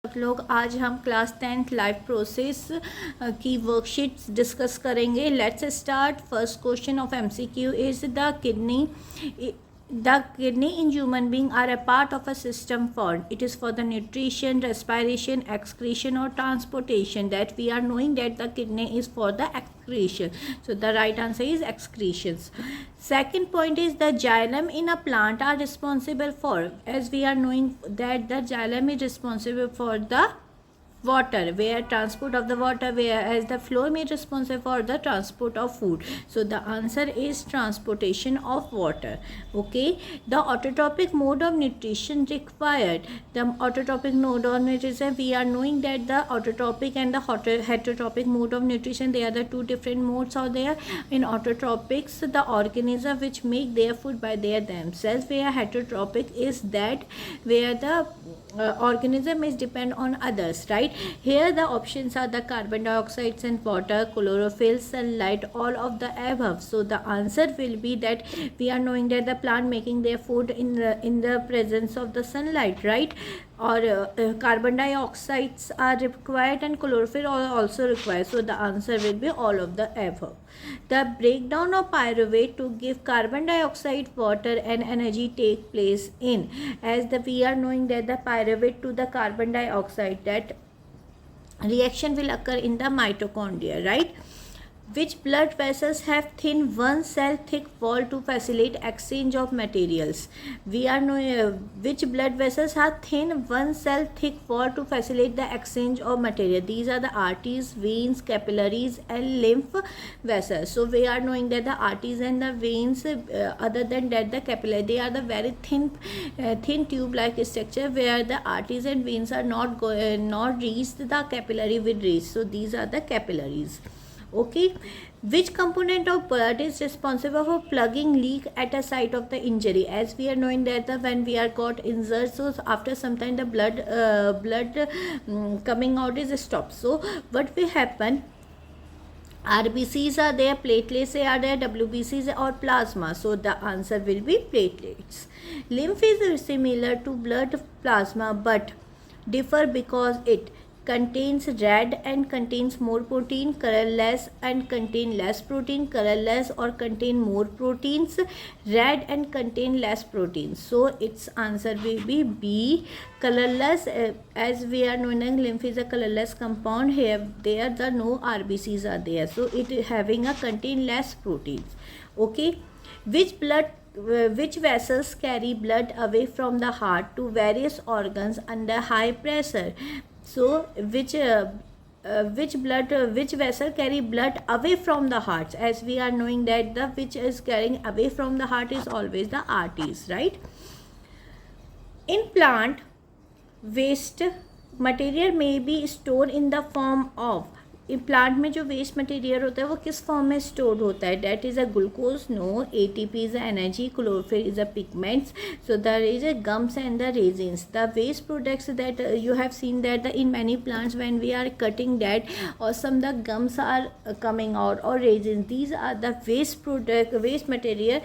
आप लोग आज हम क्लास 10th लाइफ प्रोसेस की वर्कशीट्स डिस्कस करेंगे. Let's start. First question of MCQ is the kidney in human being are a part of a system formed. It is for the nutrition, respiration, excretion or transportation. That we are knowing that the kidney is for the excretion. So the right answer is excretions. Second point is the xylem in a plant are responsible for, as we are knowing that the xylem is responsible for the water, where transport of the water, whereas the phloem is responsible for the transport of food. So the answer is transportation of water. Okay, the autotropic mode of nutrition required. The autotropic mode of nutrition, we are knowing that the autotropic and the heterotropic mode of nutrition, they are the two different modes are there. In autotropics, the organism which make their food by their themselves, where heterotropic is that where the organism is depend on others, right? Here the options are the carbon dioxide and water, chlorophyll, sunlight, all of the above. So the answer will be that we are knowing that the plant making their food in the presence of the sunlight, right? Or carbon dioxides are required and chlorophyll are also required. So the answer will be all of the above. The breakdown of pyruvate to give carbon dioxide, water and energy take place in, as we are knowing that the pyruvate to the carbon dioxide, that reaction will occur in the mitochondria, right? Which blood vessels have thin one cell thick wall to facilitate exchange of materials? We are knowing which blood vessels have thin one cell thick wall to facilitate the exchange of material. These are the arteries, veins, capillaries and lymph vessels. So we are knowing that the arteries and the veins, other than that the capillary, they are the very thin tube like structure where the arteries and veins are not reached, the capillary will reach. So these are the capillaries. Okay, which component of blood is responsible for plugging leak at a site of the injury? As we are knowing that when we are got injured, so after some time the blood coming out is stopped. So what will happen? RBCs are there, platelets are there, WBCs or plasma. So the answer will be platelets. Lymph is similar to blood plasma but differ because it contains red and contains more protein, colorless and contain less protein, colorless or contain more proteins, red and contain less proteins. So its answer will be B, colorless, as we are knowing lymph is a colorless compound. Here there the no RBCs are there, so it is having a contain less proteins. Okay, which vessels carry blood away from the heart to various organs under high pressure? So which vessel carry blood away from the heart? As we are knowing that the which is carrying away from the heart is always the arteries, right? In plant, waste material may be stored in the form of, plant में जो waste material होता है वो किस form में stored होता है? That is a glucose, no. ATP is a energy, chlorophyll is a pigments. So the is a gums and the resins. The waste products that you have seen that in many plants when we are cutting that or some the gums are coming out or resins, these are the waste material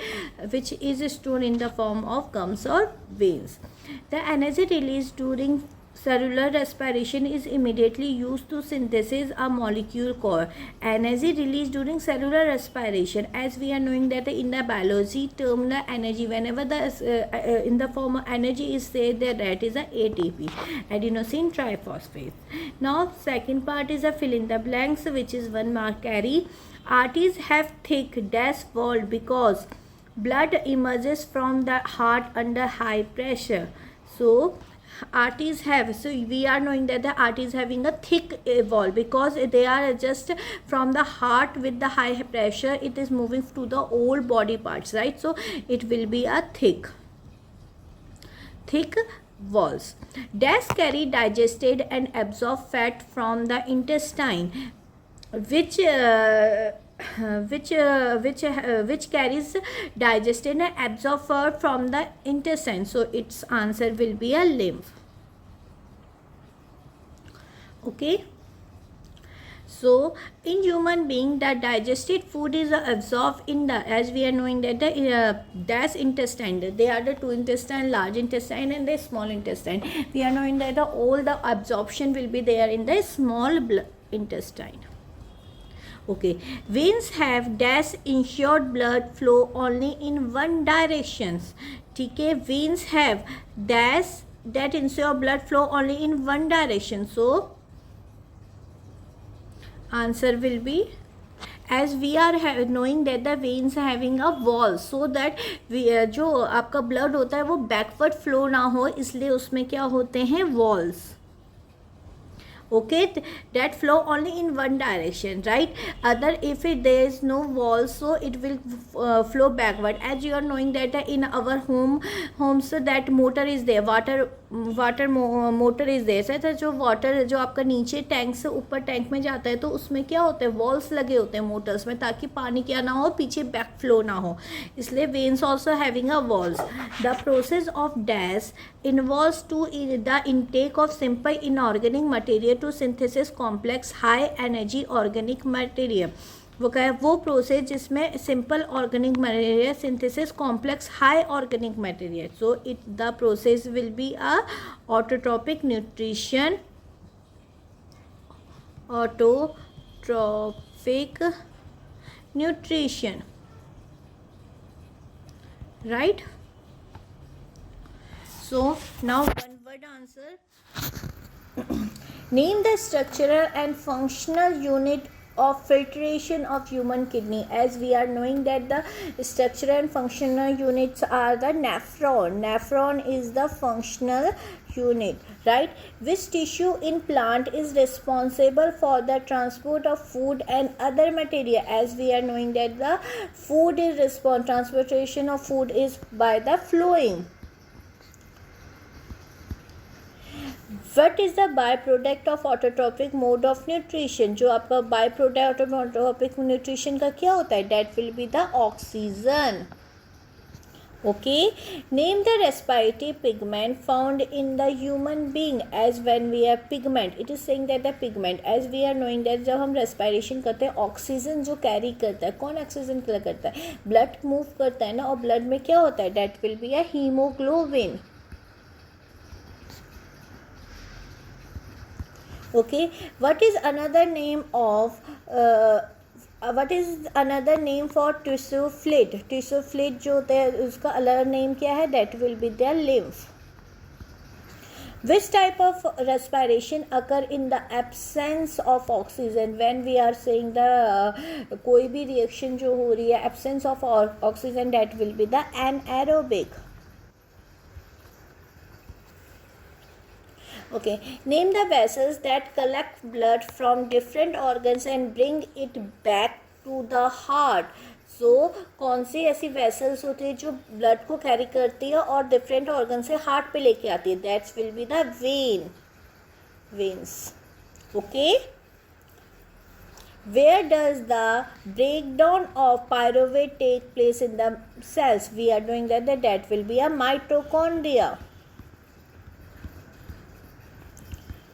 which is stored in the form of gums or veins. The energy released during cellular respiration is immediately used to synthesize a molecule called energy released during cellular respiration. As we are knowing that in the biology term, the energy, whenever the in the form of energy is said, that is a ATP, adenosine triphosphate. Now second part is a fill in the blanks, which is 1 mark carry. Arteries have thick dash wall because blood emerges from the heart under high pressure. So arteries have, so we are knowing that the arteries having a thick wall because they are just from the heart with the high pressure, it is moving to the all body parts, right? So it will be a thick walls. Dash carry digested and absorbed fat from the intestine, which carries digested and absorbed fat from the intestine. So its answer will be a lymph. Okay, So in human being, the digested food is absorbed in the, as we are knowing that the das intestine, they are the two intestine, large intestine and the small intestine. We are knowing that all the absorption will be there in the small intestine. Okay, veins have dash ensured blood flow only in one directions. ठीक है, veins have dash that ensure blood flow only in one direction. So answer will be, as we are knowing that the veins are having a wall, so that जो आपका blood होता है वो backward flow ना हो, इसलिए उसमें क्या होते हैं, walls. Okay, that flow only in one direction, right? Other, if there is no wall, so it will flow backward. As you are knowing that in our homes that motor is there, water motor is there. Sir जो water जो आपका नीचे tank से ऊपर tank में जाता है, तो उसमें क्या होता है, वॉल्स लगे होते हैं मोटर्स में, ताकि पानी क्या ना हो, पीछे बैक फ्लो ना हो, इसलिए veins also having a walls. The process of dash involves to the intake of simple inorganic material to synthesis complex high energy organic material. वो क्या है, वो प्रोसेस जिसमें simple organic material synthesis complex high organic material. So it the process will be a autotrophic nutrition, autotrophic nutrition, right? So now one word answer. Name the structural and functional unit of filtration of human kidney. As we are knowing that the structural and functional units are the nephron. Nephron is the functional unit, right? Which tissue in plant is responsible for the transport of food and other material? As we are knowing that the food is transportation of food is by the flowing. What is the byproduct of autotrophic mode of nutrition? जो आपका byproduct of autotrophic nutrition का क्या होता है? That will be the oxygen. Okay, name the respiratory pigment found in the human being. As when we have pigment, it is saying that the pigment, as we are knowing that जब हम respiration करते हैं, oxygen जो carry करता है, कौन oxygen carry करता है, ब्लड मूव करता है ना, और ब्लड में क्या होता है, that will be a hemoglobin. Okay, what is another name for tissue fluid? Tissue fluid जो होता है उसका अलग नेम क्या है, that will be the lymph. Which type of respiration occur in the absence of oxygen? When we are saying the कोई भी reaction जो हो रही है absence of oxygen, that will be the anaerobic. Okay, name the vessels that collect blood from different organs and bring it back to the heart. So कौन सी ऐसी vessels होती है जो blood को carry करती है और different organ से heart पे लेके आती है? That will be the veins. Okay, where does the breakdown of pyruvate take place in the cells? We are doing that will be a mitochondria.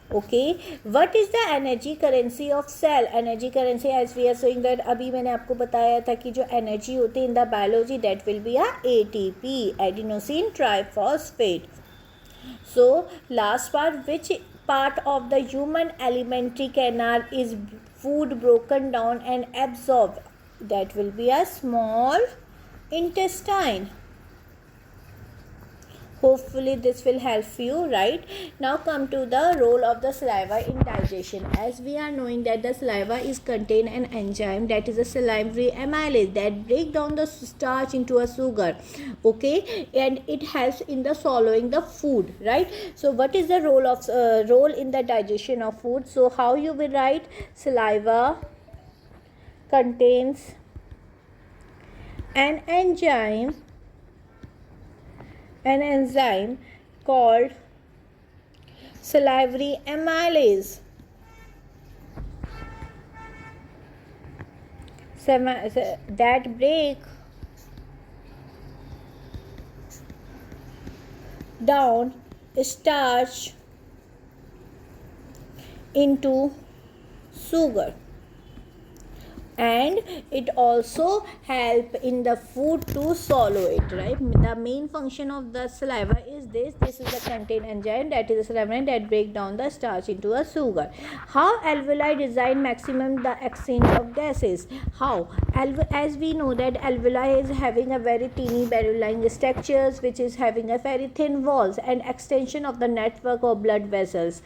Okay, what is the energy currency of cell? Energy currency, as we are saying that अभी मैंने आपको बताया था कि जो energy होती है in the biology, that will be a ATP, adenosine triphosphate. So last part, which part of the human alimentary canal is food broken down and absorbed? That will be a small intestine. Hopefully this will help you, right? Now come to the role of the saliva in digestion. As we are knowing that the saliva is contain an enzyme, that is a salivary amylase, that break down the starch into a sugar. Okay, and it helps in the swallowing the food, right? So what is the role in the digestion of food? So how you will write? Saliva contains an enzyme called salivary amylase. That break down starch into sugar. and it also help in the food to swallow it, right? The main function of the saliva is this is the contain enzyme, that is the saliva that break down the starch into a sugar. How alveoli design maximum the exchange of gases? How? As we know that alveoli is having a very teeny barrel-like structures which is having a very thin walls and extension of the network of blood vessels,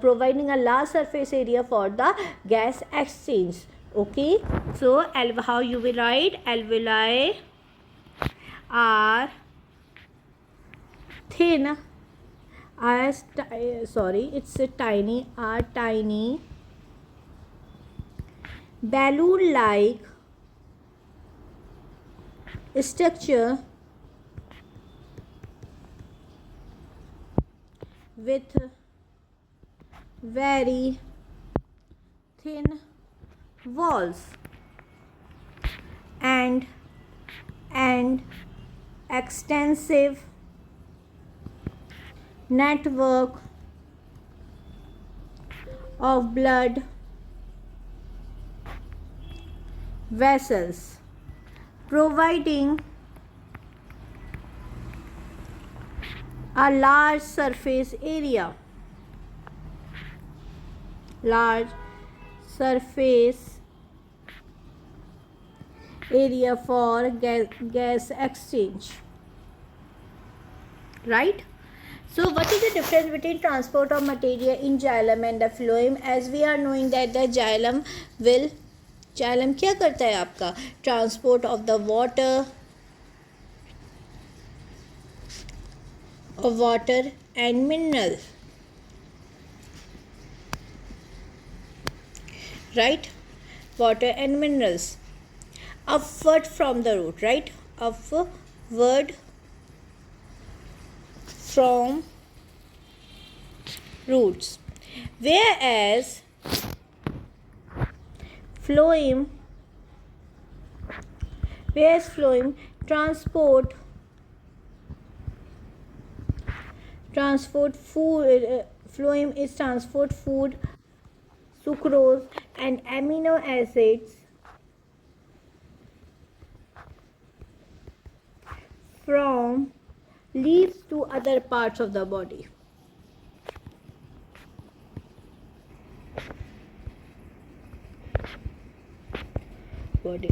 providing a large surface area for the gas exchange. Okay, so how you will write? Alveoli are thin, as it's a tiny, are tiny balloon like structure with very thin walls and extensive network of blood vessels, providing a large surface area, for gas exchange, right? So what is the difference between transport of material in xylem and the phloem? As we are knowing that the xylem क्या करता है आपका? Transport of the water and mineral, right? Water and minerals upward from the root, right? Upward from roots, whereas phloem transport food. Phloem is transport food, sucrose and amino acids from leaves to other parts of the body.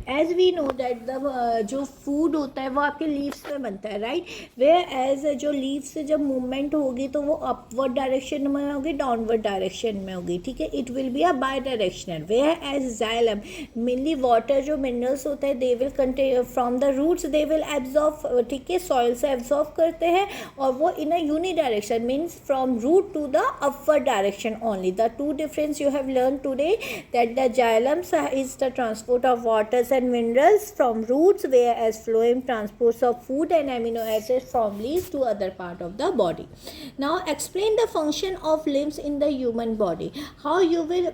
As we know that the जो food होता है वो आपके leaves में बनता है, right? Where as जो leaves से जब मूवमेंट होगी तो वो अपवर्ड डायरेक्शन में होगी, डाउनवर्ड डायरेक्शन में होगी, ठीक है? It will be a bidirectional. Whereas xylem mainly water जो मिनरल्स होते हैं they will contain from the roots, they will absorb, ठीक है, सॉइल से एब्जॉर्ब करते हैं और वो in a unidirection means from root to the upward direction only. The two difference you have learn today that the xylem is the transport of waters and minerals from roots, whereas phloem transports of food and amino acids from leaves to other part of the body. Now explain the function of limbs in the human body. How you will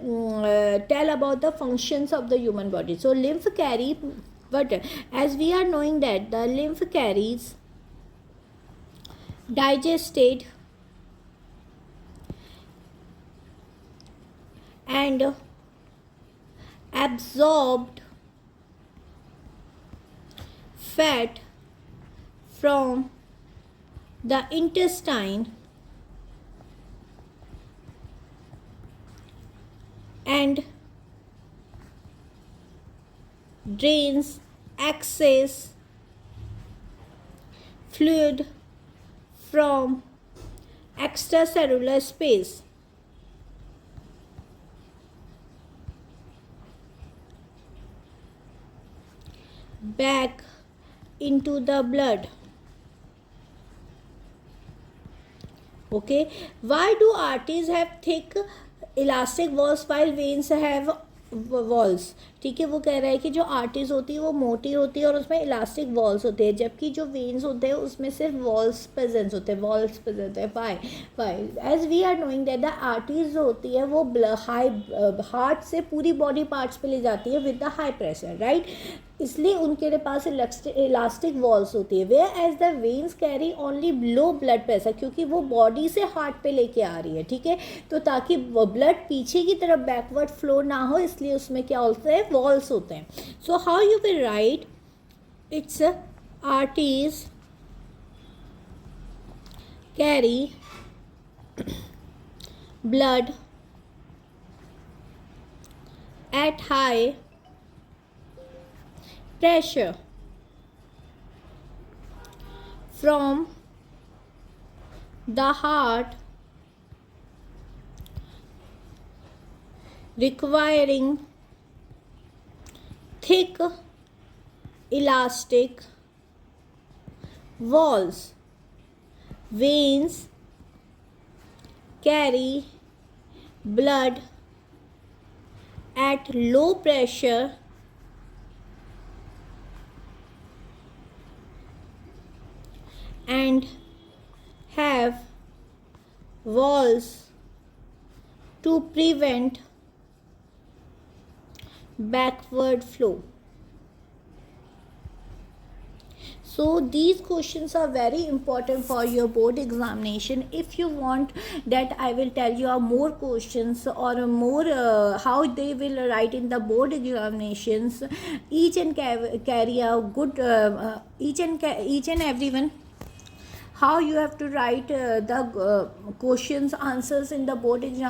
tell about the functions of the human body? So lymph carry, but as we are knowing that the lymph carries digested and absorbed fat from the intestine and drains excess fluid from extracellular space back into the blood. Okay, why do arteries have thick elastic walls while veins have walls? ठीक है, वो कह रहा है कि जो arteries होती है वो मोटी होती है और उसमें इलास्टिक वॉल्स होते हैं, जबकि जो वेन्स होते हैं उसमें सिर्फ वॉल्स प्रेजेंस होते हैं, वॉल्स प्रेजेंट है। Why as we are knowing that the arteries जो होती है वो हाई हार्ट से पूरी बॉडी पार्ट्स पे ले जाती है with the high pressure, right? इसलिए उनके पास इलास्टिक वॉल्स होती है। Whereas the veins carry only low blood pressure, क्योंकि वो बॉडी से हार्ट पे लेके आ रही है, ठीक है? तो ताकि ब्लड पीछे की तरफ बैकवर्ड फ्लो ना हो, इसलिए उसमें क्या होता है, वॉल्स होते हैं. So how you will write, it's arteries carry blood at high pressure from the heart, requiring thick elastic walls. Veins carry blood at low pressure and have walls to prevent backward flow. So these questions are very important for your board examination. If you want that I will tell you more questions or more how they will write in the board examinations, each and carry a good each and everyone, how you have to write the questions answers in the board exam.